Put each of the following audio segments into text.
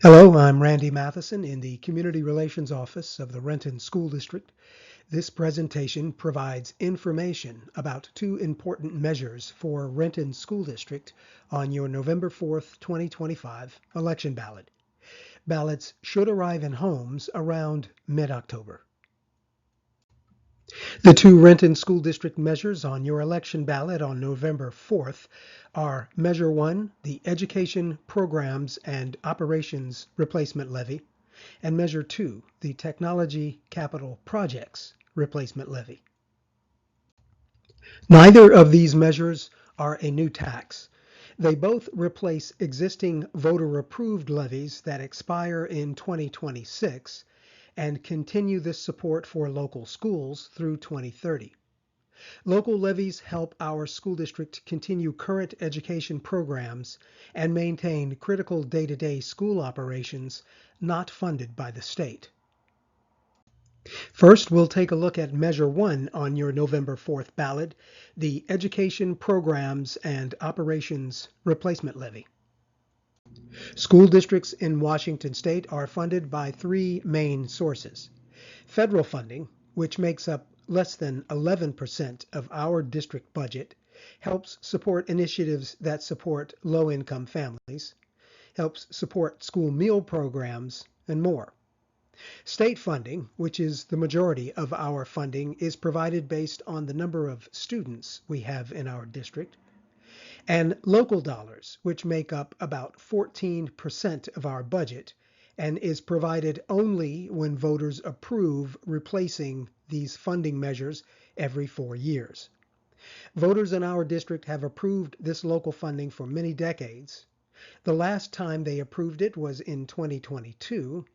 Hello, I'm Randy Matheson in the Community Relations Office of the Renton School District. This presentation provides information about two important measures for Renton School District on your November 4th, 2025 election ballot. Ballots should arrive in homes around mid-October. The two Renton School District measures on your election ballot on November 4th are Measure 1, the Education Programs and Operations Replacement Levy, and Measure 2, the Technology Capital Projects Replacement Levy. Neither of these measures are a new tax. They both replace existing voter-approved levies that expire in 2026 and continue this support for local schools through 2030. Local levies help our school district continue current education programs and maintain critical day-to-day school operations not funded by the state. First, we'll take a look at Measure 1 on your November 4th ballot, the Education Programs and Operations Replacement Levy. School districts in Washington state are funded by three main sources. Federal funding, which makes up less than 11% of our district budget, helps support initiatives that support low-income families, helps support school meal programs, and more. State funding, which is the majority of our funding, is provided based on the number of students we have in our district. And local dollars, which make up about 14% of our budget, and is provided only when voters approve replacing these funding measures every 4 years. Voters in our district have approved this local funding for many decades. The last time they approved it was in 2022,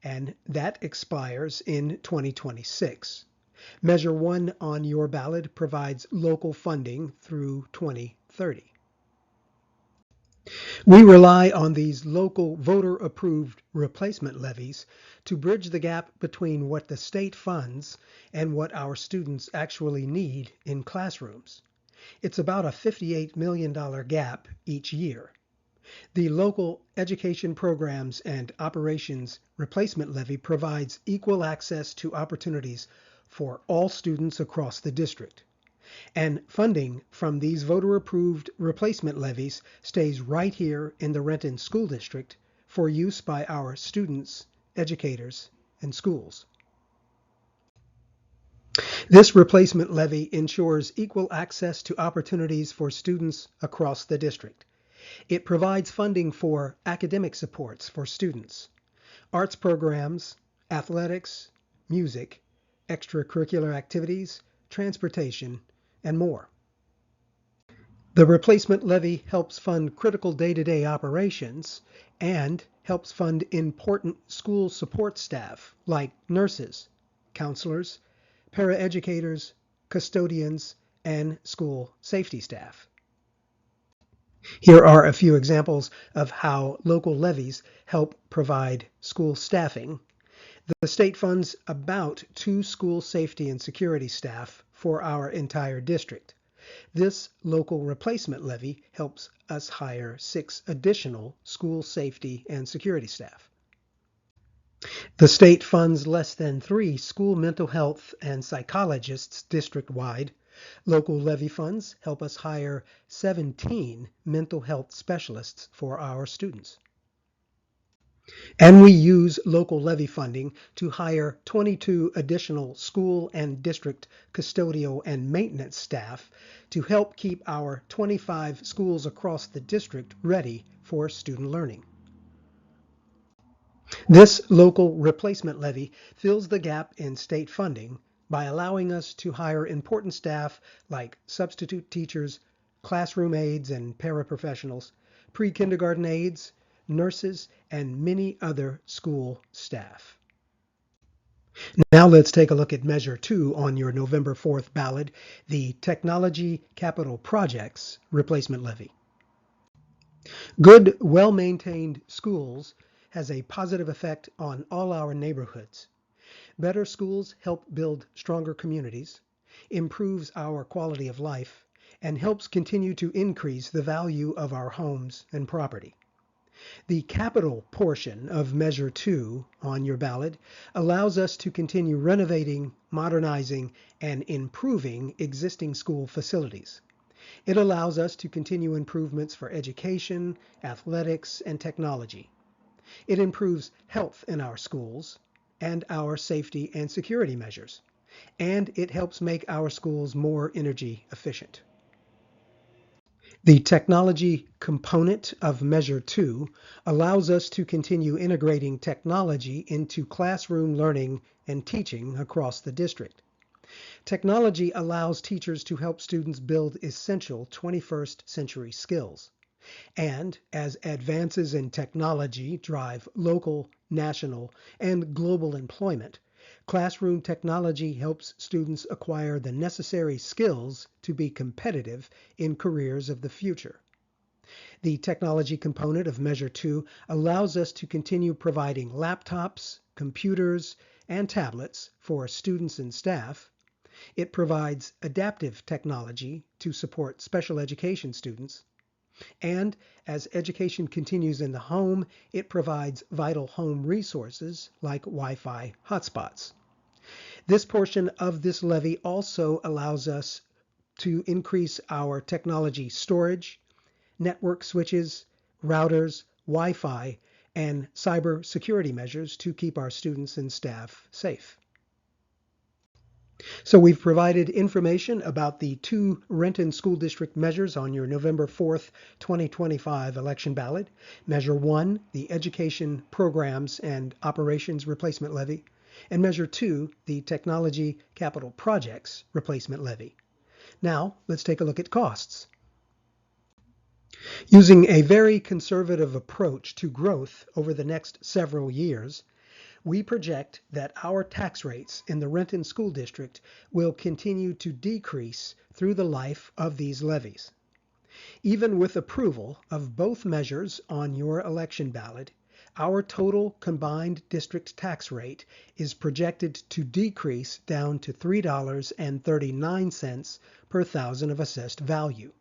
and that expires in 2026. Measure 1 on your ballot provides local funding through 2030. We rely on these local voter-approved replacement levies to bridge the gap between what the state funds and what our students actually need in classrooms. It's about a $58 million gap each year. The local education programs and operations replacement levy provides equal access to opportunities for all students across the district. And funding from these voter-approved replacement levies stays right here in the Renton School District for use by our students, educators, and schools. This replacement levy ensures equal access to opportunities for students across the district. It provides funding for academic supports for students, arts programs, athletics, music, extracurricular activities, transportation, and more. The replacement levy helps fund critical day-to-day operations and helps fund important school support staff like nurses, counselors, paraeducators, custodians, and school safety staff. Here are a few examples of how local levies help provide school staffing. The state funds about 2 school safety and security staff for our entire district. This local replacement levy helps us hire 6 additional school safety and security staff. The state funds less than 3 school mental health and psychologists district-wide. Local levy funds help us hire 17 mental health specialists for our students. And we use local levy funding to hire 22 additional school and district custodial and maintenance staff to help keep our 25 schools across the district ready for student learning. This local replacement levy fills the gap in state funding by allowing us to hire important staff like substitute teachers, classroom aides and paraprofessionals, pre-kindergarten aides, nurses, and many other school staff. Now let's take a look at Measure 2 on your November 4th ballot, the Technology Capital Projects Replacement Levy. Good, well-maintained schools has a positive effect on all our neighborhoods. Better schools help build stronger communities, improves our quality of life, and helps continue to increase the value of our homes and property. The capital portion of Measure 2 on your ballot allows us to continue renovating, modernizing, and improving existing school facilities. It allows us to continue improvements for education, athletics, and technology. It improves health in our schools and our safety and security measures. And it helps make our schools more energy efficient. The technology component of Measure 2 allows us to continue integrating technology into classroom learning and teaching across the district. Technology allows teachers to help students build essential 21st century skills. And as advances in technology drive local, national, and global employment, classroom technology helps students acquire the necessary skills to be competitive in careers of the future. The technology component of Measure 2 allows us to continue providing laptops, computers, and tablets for students and staff. It provides adaptive technology to support special education students. And as education continues in the home, it provides vital home resources like Wi-Fi hotspots. This portion of this levy also allows us to increase our technology storage, network switches, routers, Wi-Fi, and cyber security measures to keep our students and staff safe. So we've provided information about the two Renton School District measures on your November 4th, 2025 election ballot. Measure 1, the Education Programs and Operations Replacement Levy, and Measure 2, the Technology Capital Projects Replacement Levy. Now, let's take a look at costs. Using a very conservative approach to growth over the next several years, we project that our tax rates in the Renton School District will continue to decrease through the life of these levies. Even with approval of both measures on your election ballot, our total combined district tax rate is projected to decrease down to $3.39 per thousand of assessed value.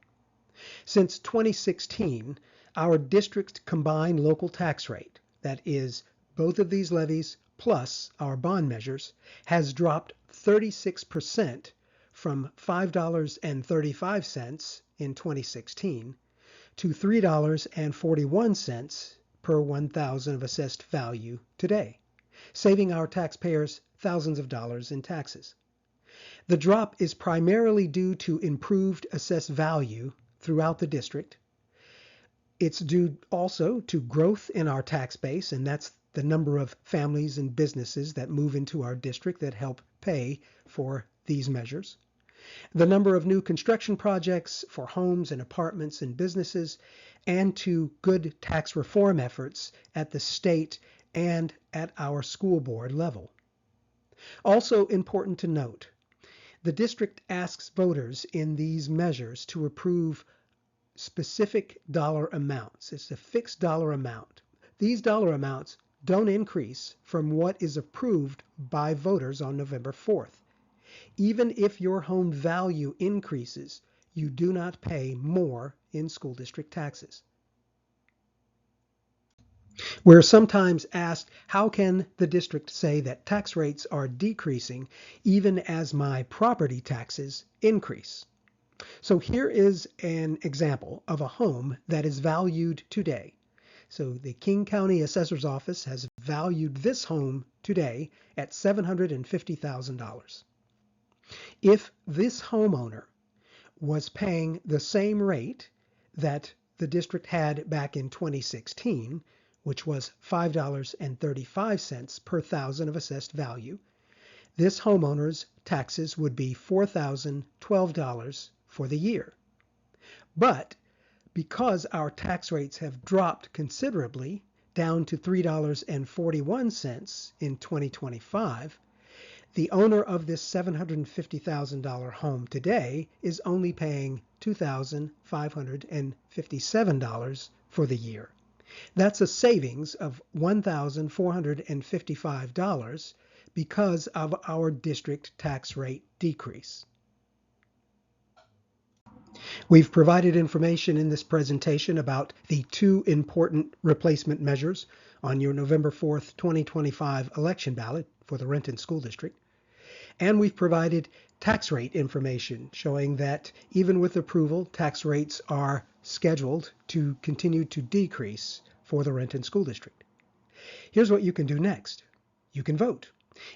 Since 2016, our district combined local tax rate, that is, both of these levies plus our bond measures, has dropped 36% from $5.35 in 2016 to $3.41 per 1,000 of assessed value today, saving our taxpayers thousands of dollars in taxes. The drop is primarily due to improved assessed value throughout the district. It's due also to growth in our tax base, and that's the number of families and businesses that move into our district that help pay for these measures. The number of new construction projects for homes and apartments and businesses, and to good tax reform efforts at the state and at our school board level. Also important to note, the district asks voters in these measures to approve specific dollar amounts. It's a fixed dollar amount. These dollar amounts don't increase from what is approved by voters on November 4th. Even if your home value increases, you do not pay more in school district taxes. We're sometimes asked, how can the district say that tax rates are decreasing even as my property taxes increase? So here is an example of a home that is valued today. So the King County Assessor's Office has valued this home today at $750,000. If this homeowner was paying the same rate that the district had back in 2016, which was $5.35 per thousand of assessed value, this homeowner's taxes would be $4,012 for the year. But because our tax rates have dropped considerably down to $3.41 in 2025, the owner of this $750,000 home today is only paying $2,557 for the year. That's a savings of $1,455 because of our district tax rate decrease. We've provided information in this presentation about the two important replacement measures on your November 4th, 2025 election ballot for the Renton School District. And we've provided tax rate information showing that even with approval, tax rates are scheduled to continue to decrease for the Renton School District. Here's what you can do next. You can vote.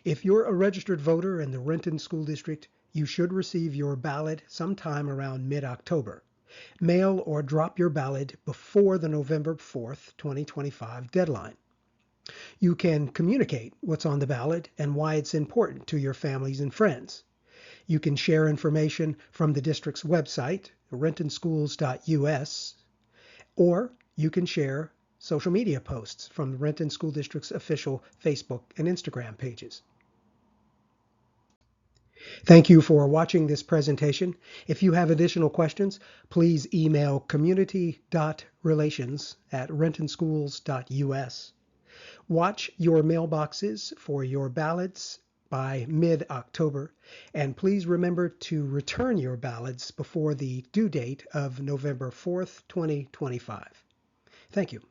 If you're a registered voter in the Renton School District, you should receive your ballot sometime around mid-October. Mail or drop your ballot before the November 4th, 2025 deadline. You can communicate what's on the ballot and why it's important to your families and friends. You can share information from the district's website, rentonschools.us, or you can share social media posts from the Renton School District's official Facebook and Instagram pages. Thank you for watching this presentation. If you have additional questions, please email community.relations@rentonschools.us. Watch your mailboxes for your ballots by mid-October, and please remember to return your ballots before the due date of November 4th, 2025. Thank you.